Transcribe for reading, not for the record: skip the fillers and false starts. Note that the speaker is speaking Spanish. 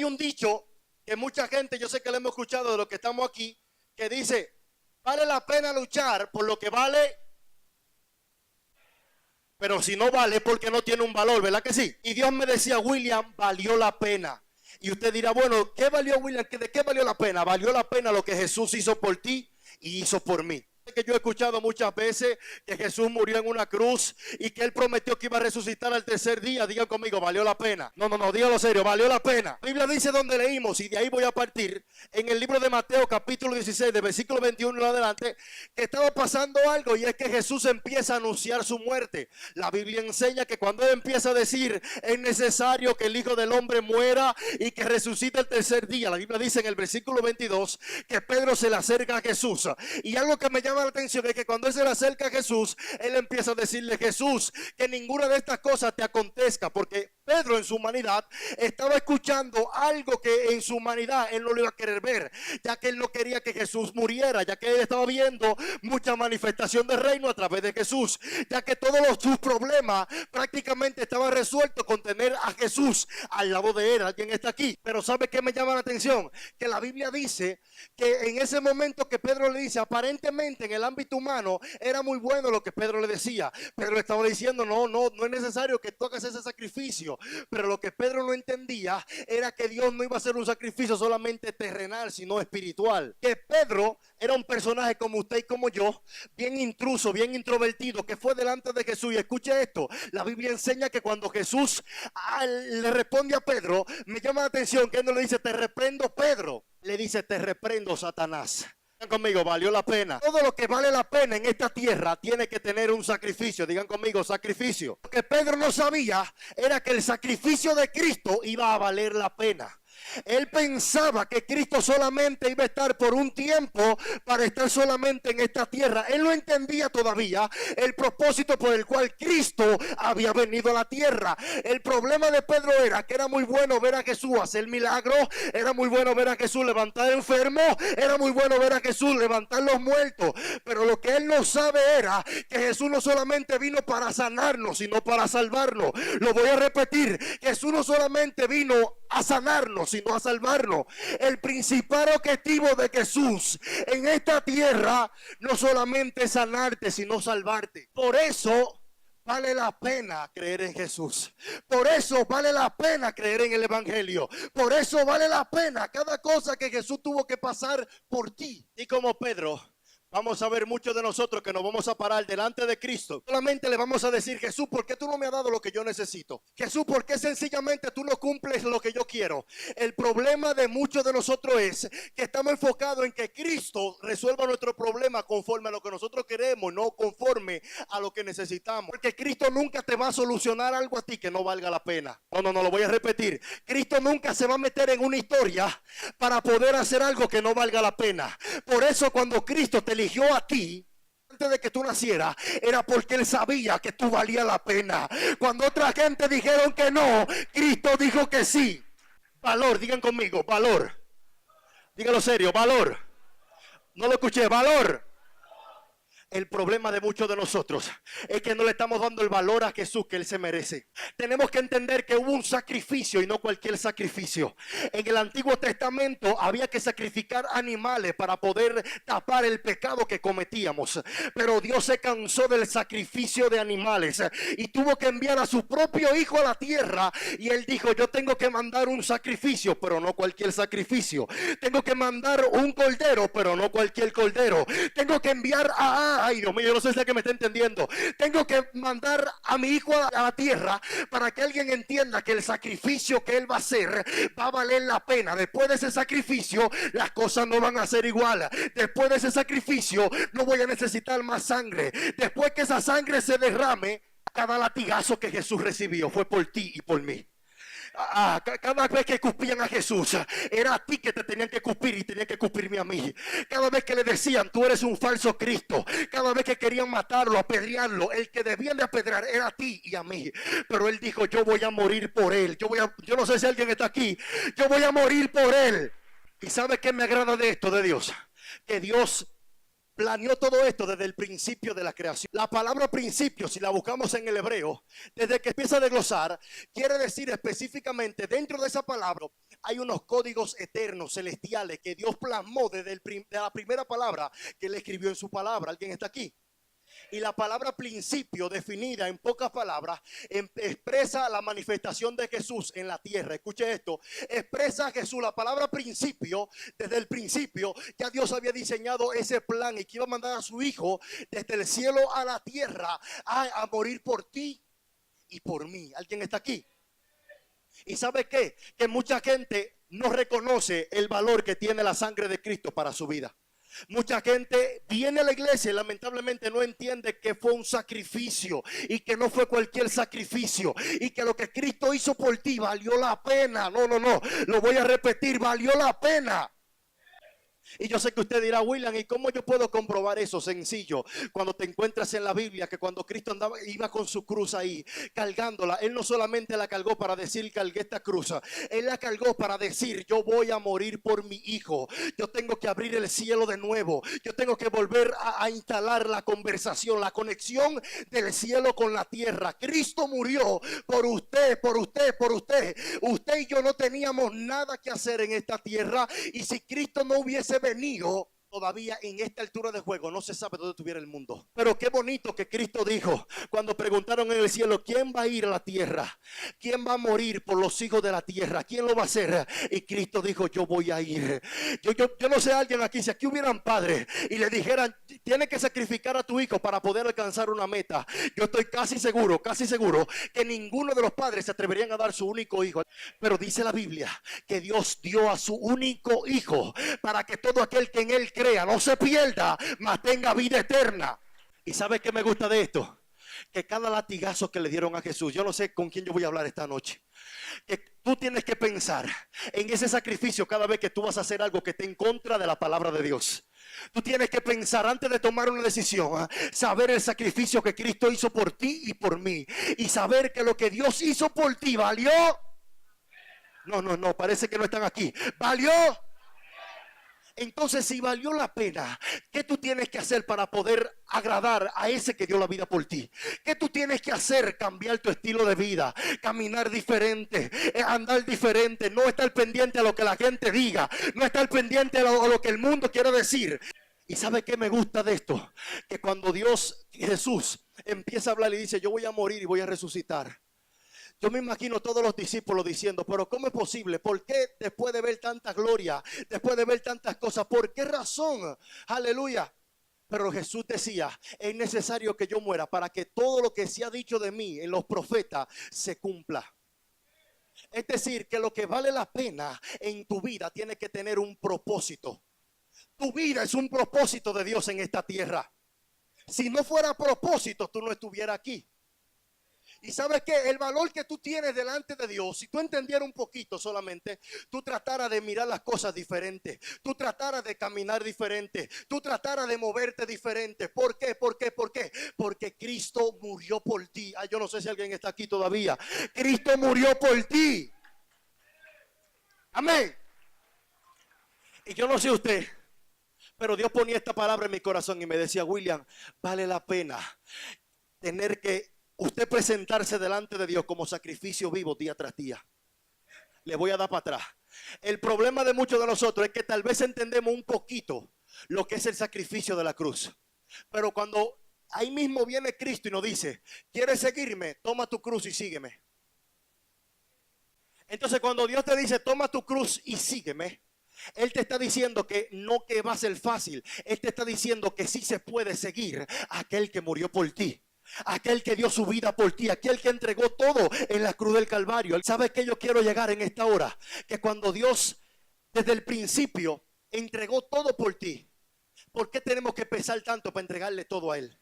un dicho que mucha gente, yo sé que lo hemos escuchado de los que estamos aquí, que dice, vale la pena luchar por lo que vale, pero si no vale porque no tiene un valor, ¿verdad que sí? Y Dios me decía, William, valió la pena. Y usted dirá, bueno, ¿qué valió, William? ¿De qué valió la pena? Valió la pena lo que Jesús hizo por ti y hizo por mí. Que yo he escuchado muchas veces que Jesús murió en una cruz y que Él prometió que iba a resucitar al tercer día. Digan conmigo, valió la pena. No, dígalo serio, valió la pena. La Biblia dice donde leímos, y de ahí voy a partir, en el libro de Mateo capítulo 16, de versículo 21 en adelante, que estaba pasando algo, y es que Jesús empieza a anunciar su muerte. La Biblia enseña que cuando Él empieza a decir, es necesario que el Hijo del Hombre muera y que resucite el tercer día. La Biblia dice en el versículo 22 que Pedro se le acerca a Jesús. Y algo que me llama la atención es que cuando él se le acerca a Jesús, él empieza a decirle, Jesús, que ninguna de estas cosas te acontezca, porque Pedro en su humanidad estaba escuchando algo que en su humanidad él no lo iba a querer ver, ya que él no quería que Jesús muriera, ya que él estaba viendo mucha manifestación del reino a través de Jesús, ya que todos sus problemas prácticamente estaban resueltos con tener a Jesús al lado de él. Alguien está aquí, pero ¿sabe qué me llama la atención? Que la Biblia dice que en ese momento que Pedro le dice, aparentemente en el ámbito humano era muy bueno lo que Pedro le decía. Pedro le estaba diciendo, no es necesario que tú hagas ese sacrificio. Pero lo que Pedro no entendía era que Dios no iba a hacer un sacrificio solamente terrenal, sino espiritual. Que Pedro era un personaje como usted y como yo, bien intruso, bien introvertido, que fue delante de Jesús. Y escuche esto, la Biblia enseña que cuando Jesús le responde a Pedro, me llama la atención que él no le dice, te reprendo, Pedro. Le dice, te reprendo, Satanás. Digan conmigo, valió la pena. Todo lo que vale la pena en esta tierra tiene que tener un sacrificio. Digan conmigo, sacrificio. Lo que Pedro no sabía era que el sacrificio de Cristo iba a valer la pena. Él pensaba que Cristo solamente iba a estar por un tiempo para estar solamente en esta tierra. Él no entendía todavía el propósito por el cual Cristo había venido a la tierra. El problema de Pedro era que era muy bueno ver a Jesús hacer milagros, era muy bueno ver a Jesús levantar enfermos, era muy bueno ver a Jesús levantar los muertos, pero lo que él no sabe era que Jesús no solamente vino para sanarnos, sino para salvarnos. Lo voy a repetir, Jesús no solamente vino a sanarnos, sino a salvarnos. El principal objetivo de Jesús en esta tierra no solamente es sanarte, sino salvarte. Por eso vale la pena creer en Jesús. Por eso vale la pena creer en el Evangelio. Por eso vale la pena cada cosa que Jesús tuvo que pasar por ti. Y como Pedro, vamos a ver muchos de nosotros que nos vamos a parar delante de Cristo. Solamente le vamos a decir, Jesús, ¿por qué tú no me has dado lo que yo necesito? Jesús, ¿por qué sencillamente tú no cumples lo que yo quiero? El problema de muchos de nosotros es que estamos enfocados en que Cristo resuelva nuestro problema conforme a lo que nosotros queremos, no conforme a lo que necesitamos. Porque Cristo nunca te va a solucionar algo a ti que no valga la pena. No, lo voy a repetir. Cristo nunca se va a meter en una historia para poder hacer algo que no valga la pena. Por eso cuando Cristo te eligió a ti antes de que tú nacieras, era porque Él sabía que tú valías la pena. Cuando otra gente dijeron que no, Cristo dijo que sí. Valor, digan conmigo, valor. Dígalo serio, valor. No lo escuché, valor. El problema de muchos de nosotros es que no le estamos dando el valor a Jesús que Él se merece. Tenemos que entender que hubo un sacrificio y no cualquier sacrificio. En el Antiguo Testamento había que sacrificar animales para poder tapar el pecado que cometíamos. Pero Dios se cansó del sacrificio de animales y tuvo que enviar a su propio Hijo a la tierra. Y Él dijo, yo tengo que mandar un sacrificio, pero no cualquier sacrificio. Tengo que mandar un cordero, pero no cualquier cordero. Tengo que enviar ay Dios mío, yo no sé si es que me está entendiendo. Tengo que mandar a mi hijo a la tierra para que alguien entienda que el sacrificio que él va a hacer va a valer la pena. Después de ese sacrificio las cosas no van a ser igual. Después de ese sacrificio no voy a necesitar más sangre. Después que esa sangre se derrame, cada latigazo que Jesús recibió fue por ti y por mí. Cada vez que escupían a Jesús, era a ti que te tenían que escupir y tenían que escupirme a mí. Cada vez que le decían, tú eres un falso Cristo, cada vez que querían matarlo, apedrearlo, el que debían de apedrear era a ti y a mí. Pero Él dijo, yo voy a morir por Él. Yo no sé si alguien está aquí. Yo voy a morir por Él. ¿Y sabe qué me agrada de esto de Dios? Que Dios planeó todo esto desde el principio de la creación. La palabra principio, si la buscamos en el hebreo, desde que empieza a desglosar, quiere decir específicamente dentro de esa palabra hay unos códigos eternos, celestiales, que Dios plasmó desde de la primera palabra que Él escribió en su palabra. ¿Alguien está aquí? Y la palabra principio, definida en pocas palabras, expresa la manifestación de Jesús en la tierra. Escuche esto, expresa a Jesús. La palabra principio, desde el principio ya Dios había diseñado ese plan y que iba a mandar a su hijo desde el cielo a la tierra a morir por ti y por mí. ¿Alguien está aquí? ¿Y sabe qué? Que mucha gente no reconoce el valor que tiene la sangre de Cristo para su vida. Mucha gente viene a la iglesia y lamentablemente no entiende que fue un sacrificio y que no fue cualquier sacrificio y que lo que Cristo hizo por ti valió la pena. No, lo voy a repetir, valió la pena. Y yo sé que usted dirá, William, ¿y cómo yo puedo comprobar eso? Sencillo, cuando te encuentras en la Biblia que cuando Cristo iba con su cruz ahí, cargándola, Él no solamente la cargó para decir, cargué esta cruz, Él la cargó para decir, yo voy a morir por mi hijo, yo tengo que abrir el cielo de nuevo, yo tengo que volver a instalar la conversación, la conexión del cielo con la tierra. Cristo murió por usted, por usted, por usted. Usted y yo no teníamos nada que hacer en esta tierra, y si Cristo no hubiese venido, todavía en esta altura de juego no se sabe dónde estuviera el mundo. Pero qué bonito que Cristo dijo cuando preguntaron en el cielo, ¿quién va a ir a la tierra? ¿Quién va a morir por los hijos de la tierra? ¿Quién lo va a hacer? Y Cristo dijo, yo voy a ir. Yo no sé, alguien aquí, si aquí hubieran padres y le dijeran, tienes que sacrificar a tu hijo para poder alcanzar una meta, yo estoy casi seguro que ninguno de los padres se atreverían a dar su único hijo. Pero dice la Biblia que Dios dio a su único hijo para que todo aquel que en él crea no se pierda, mas tenga vida eterna. ¿Y sabe qué me gusta de esto? Que cada latigazo que le dieron a Jesús, yo no sé con quién yo voy a hablar esta noche, que tú tienes que pensar en ese sacrificio cada vez que tú vas a hacer algo que esté en contra de la palabra de Dios. Tú tienes que pensar antes de tomar una decisión, saber el sacrificio que Cristo hizo por ti y por mí, y saber que lo que Dios hizo por ti valió. No, parece que no están aquí. Valió. Entonces, si valió la pena, ¿qué tú tienes que hacer para poder agradar a ese que dio la vida por ti? ¿Qué tú tienes que hacer? Cambiar tu estilo de vida, caminar diferente, andar diferente, no estar pendiente a lo que la gente diga, no estar pendiente a lo que el mundo quiera decir. ¿Y sabe qué me gusta de esto? Que cuando Jesús empieza a hablar y dice, yo voy a morir y voy a resucitar, yo me imagino todos los discípulos diciendo, pero ¿cómo es posible? ¿Por qué después de ver tanta gloria, después de ver tantas cosas, por qué razón? Aleluya. Pero Jesús decía, es necesario que yo muera para que todo lo que se ha dicho de mí en los profetas se cumpla. Es decir, que lo que vale la pena en tu vida tiene que tener un propósito. Tu vida es un propósito de Dios en esta tierra. Si no fuera propósito, tú no estuvieras aquí. Y sabes que el valor que tú tienes delante de Dios, si tú entendieras un poquito solamente, tú trataras de mirar las cosas diferentes, tú trataras de caminar diferente, tú trataras de moverte diferente. ¿Por qué? Porque Cristo murió por ti. Yo no sé si alguien está aquí todavía. Cristo murió por ti. Amén. Y yo no sé usted, pero Dios ponía esta palabra en mi corazón y me decía, William, vale la pena tener que usted presentarse delante de Dios como sacrificio vivo día tras día. Le voy a dar para atrás. El problema de muchos de nosotros es que tal vez entendemos un poquito lo que es el sacrificio de la cruz. Pero cuando ahí mismo viene Cristo y nos dice, ¿quieres seguirme? Toma tu cruz y sígueme. Entonces cuando Dios te dice, toma tu cruz y sígueme, Él te está diciendo que no que va a ser fácil. Él te está diciendo que sí se puede seguir a aquel que murió por ti, aquel que dio su vida por ti, aquel que entregó todo en la cruz del Calvario. ¿Sabes qué yo quiero llegar en esta hora? Que cuando Dios desde el principio entregó todo por ti, ¿por qué tenemos que pesar tanto para entregarle todo a Él?